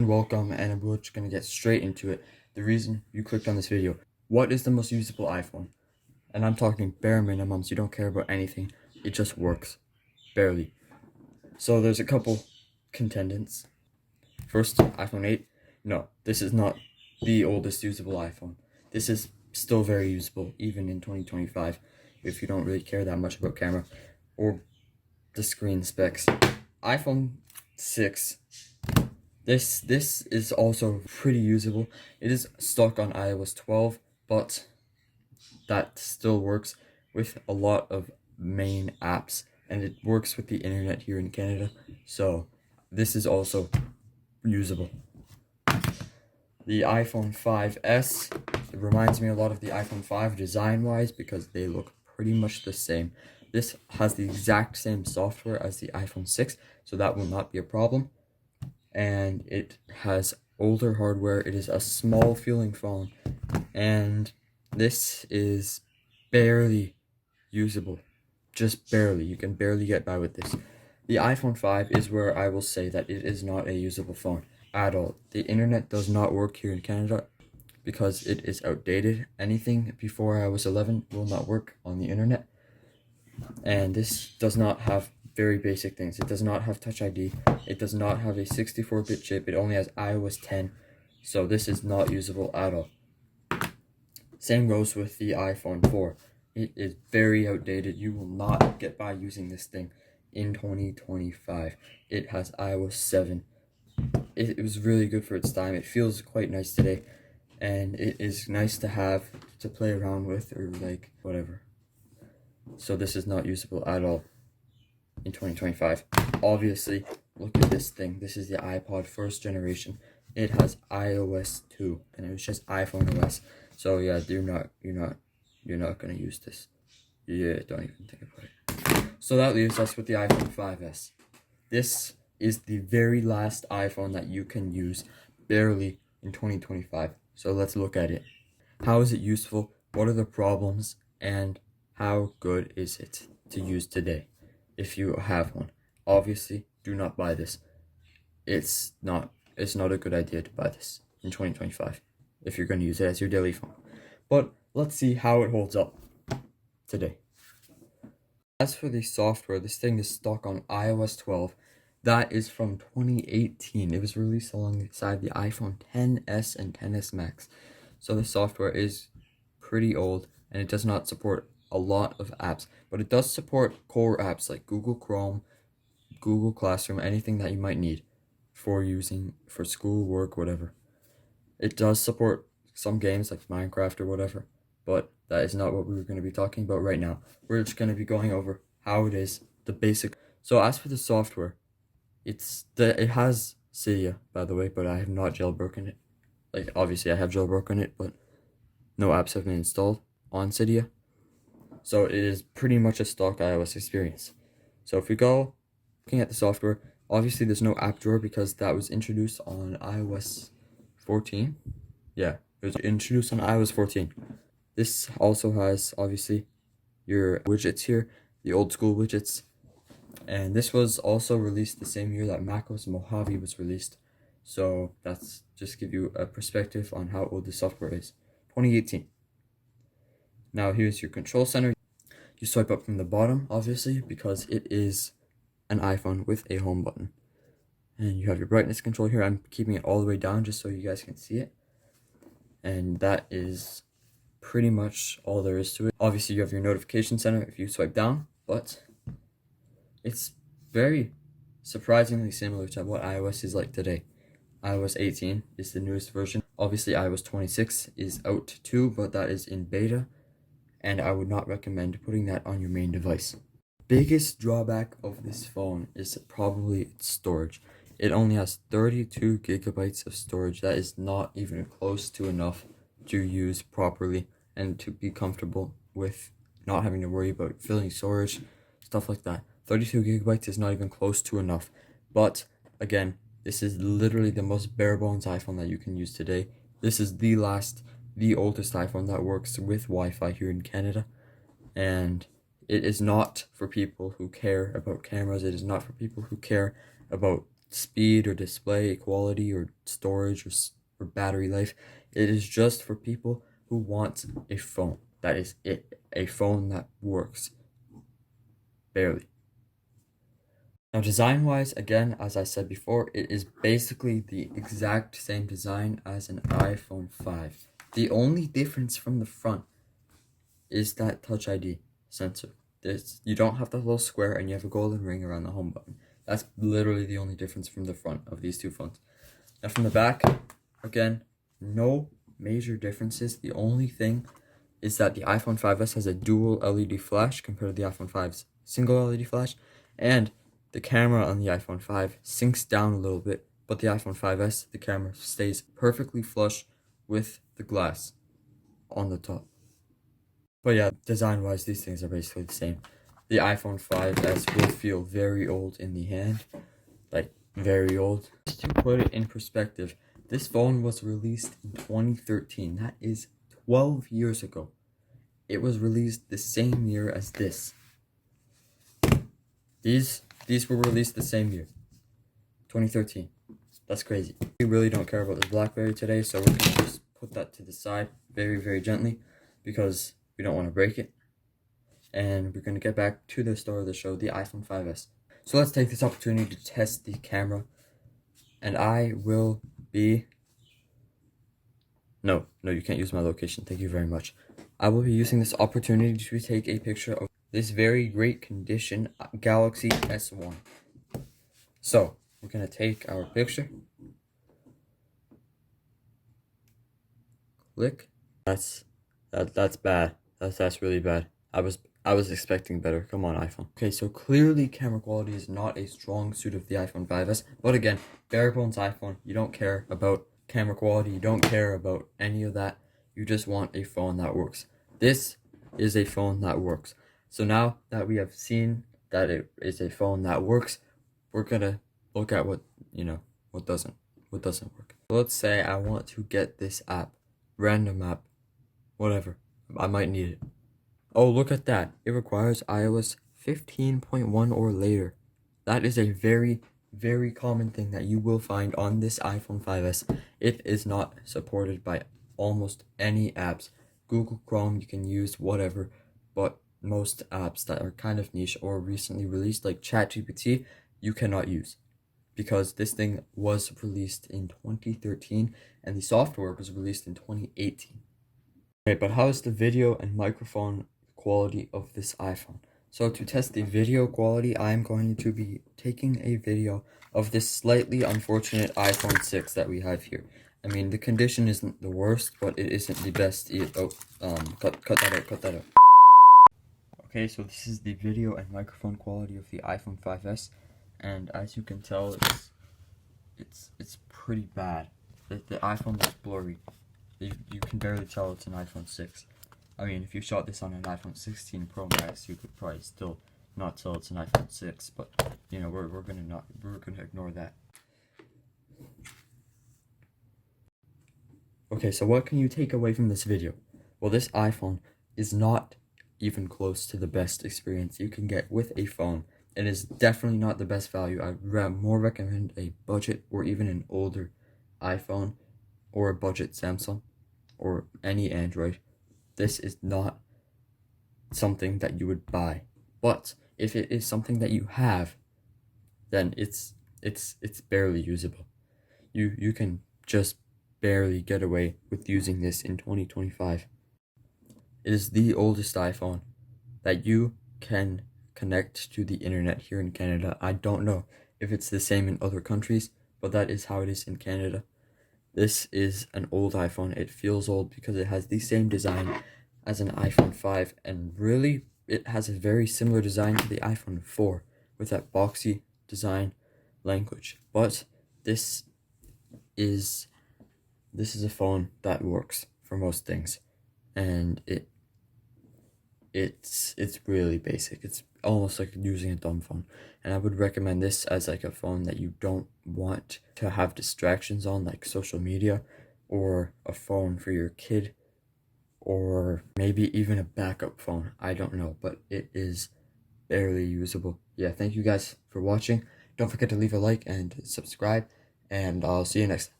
Welcome, and we're just gonna get straight into it. The reason you clicked on this video. What is the most usable iPhone? And I'm talking bare minimums. You don't care about anything. It just works. Barely. So there's a couple contendants. First, iPhone 8. No, this is not the oldest usable iPhone. This is still very usable, even in 2025, if you don't really care that much about camera or the screen specs. iPhone 6. This is also pretty usable. It is stuck on iOS 12, but that still works with a lot of main apps, and it works with the internet here in Canada. So this is also usable. The iPhone 5S, it reminds me a lot of the iPhone 5 design-wise because they look pretty much the same. This has the exact same software as the iPhone 6, so that will not be a problem. And it has older hardware. It is a small feeling phone, and this is barely usable, just barely. You can barely get by with this. The iPhone 5 is where I will say that it is not a usable phone at all. The internet does not work here in Canada because it is outdated. Anything before iOS 11 will not work on the internet, and this does not have very basic things. It does not have Touch ID. It does not have a 64-bit chip. It only has iOS 10. So this is not usable at all. Same goes with the iPhone 4. It is very outdated. You will not get by using this thing in 2025. It has iOS 7. It was really good for its time. It feels quite nice today. And it is nice to have to play around with or like whatever. So this is not usable at all in 2025. Obviously, look at this thing. This is the iPod first generation. It has iOS 2, and it was just iPhone OS. So yeah, you're not gonna use this. Yeah, don't even think about it. So that leaves us with the iPhone 5S. This is the very last iPhone that you can use barely in 2025. So let's look at it. How is it useful? What are the problems? And how good is it to use today? If you have one, obviously do not buy this. It's not a good idea to buy this in 2025 if you're going to use it as your daily phone. But let's see how it holds up today. As for the software, this thing is stuck on iOS 12. That is from 2018. It was released alongside the iPhone XS and XS Max. So the software is pretty old, and it does not support a lot of apps, but it does support core apps like Google Chrome, Google Classroom, anything that you might need for using for school, work, whatever. It does support some games like Minecraft or whatever, but that is not what we're going to be talking about right now. We're just going to be going over how it is, the basic. So as for the software, it has Cydia, by the way, but I have not jailbroken it. Like, obviously I have jailbroken it, but no apps have been installed on Cydia. So it is pretty much a stock iOS experience. So if we go looking at the software, obviously there's no app drawer because that was introduced on iOS 14. Yeah, it was introduced on iOS 14. This also has obviously your widgets here, the old school widgets. And this was also released the same year that macOS Mojave was released. So that's just give you a perspective on how old the software is. 2018. Now here's your control center. You swipe up from the bottom, obviously, because it is an iPhone with a home button. And you have your brightness control here. I'm keeping it all the way down just so you guys can see it. And that is pretty much all there is to it. Obviously, you have your notification center if you swipe down, but it's very surprisingly similar to what iOS is like today. iOS 18 is the newest version. Obviously, iOS 26 is out too, but that is in beta, and I would not recommend putting that on your main device. Biggest drawback of this phone is probably its storage. It only has 32 gigabytes of storage. That is not even close to enough to use properly and to be comfortable with not having to worry about filling storage, stuff like that. 32 gigabytes is not even close to enough. But again, this is literally the most bare bones iPhone that you can use today. This is the oldest iPhone that works with Wi-Fi here in Canada, and it is not for people who care about cameras. It is not for people who care about speed or display quality or storage or battery life. It is just for people who want a phone. That is it. A phone that works. Barely. Now, design-wise, again, as I said before, it is basically the exact same design as an iPhone 5. The only difference from the front is that Touch ID sensor. You don't have the little square and you have a golden ring around the home button. That's literally the only difference from the front of these two phones. Now from the back, again, no major differences. The only thing is that the iPhone 5s has a dual LED flash compared to the iPhone 5's single LED flash, and the camera on the iPhone 5 sinks down a little bit, but the iPhone 5s, the camera stays perfectly flush with the glass on the top. But yeah, design-wise, these things are basically the same. The iPhone 5s will feel very old in the hand, like very old. Just to put it in perspective, this phone was released in 2013. That is 12 years ago. It was released the same year as this. These were released the same year, 2013. That's crazy. We really don't care about the BlackBerry today, so we're going to just put that to the side very, very gently because we don't want to break it. And we're going to get back to the star of the show, the iPhone 5s. So let's take this opportunity to test the camera. And I will be... No, you can't use my location. Thank you very much. I will be using this opportunity to take a picture of this very great condition Galaxy S1. So, we're going to take our picture. Click. That's bad. That's really bad. I was expecting better. Come on, iPhone. Okay, so clearly camera quality is not a strong suit of the iPhone 5s. But again, bare bones iPhone. You don't care about camera quality. You don't care about any of that. You just want a phone that works. This is a phone that works. So now that we have seen that it is a phone that works, we're gonna look at what doesn't work. So let's say I want to get this app, random app, whatever. I might need it. Oh, look at that. It requires iOS 15.1 or later. That is a very, very common thing that you will find on this iPhone 5s. It is not supported by almost any apps. Google Chrome, you can use whatever, but most apps that are kind of niche or recently released, like ChatGPT, you cannot use because this thing was released in 2013 and the software was released in 2018. Okay, but how is the video and microphone quality of this iPhone? So to test the video quality, I'm going to be taking a video of this slightly unfortunate iPhone 6 that we have here. I mean, the condition isn't the worst, but it isn't the best either. Cut that out. Okay, so this is the video and microphone quality of the iPhone 5s, and as you can tell, it's pretty bad. The iPhone is blurry. You can barely tell it's an iPhone 6. I mean, if you shot this on an iPhone 16 Pro Max, you could probably still not tell it's an iPhone 6, but you know, we're gonna ignore that. Okay, so what can you take away from this video? Well, this iPhone is not even close to the best experience you can get with a phone. It is definitely not the best value. I more recommend a budget or even an older iPhone or a budget Samsung or any Android. This is not something that you would buy. But if it is something that you have, then it's barely usable. You can just barely get away with using this in 2025. It is the oldest iPhone that you can connect to the internet here in Canada. I don't know if it's the same in other countries, but that is how it is in Canada. This is an old iPhone. It feels old because it has the same design as an iPhone 5, and really it has a very similar design to the iPhone 4 with that boxy design language. But this is a phone that works for most things, and it's really basic. It's almost like using a dumb phone, and I would recommend this as like a phone that you don't want to have distractions on, like social media, or a phone for your kid, or maybe even a backup phone. I don't know, but it is barely usable. Yeah, thank you guys for watching. Don't forget to leave a like and subscribe, and I'll see you next time.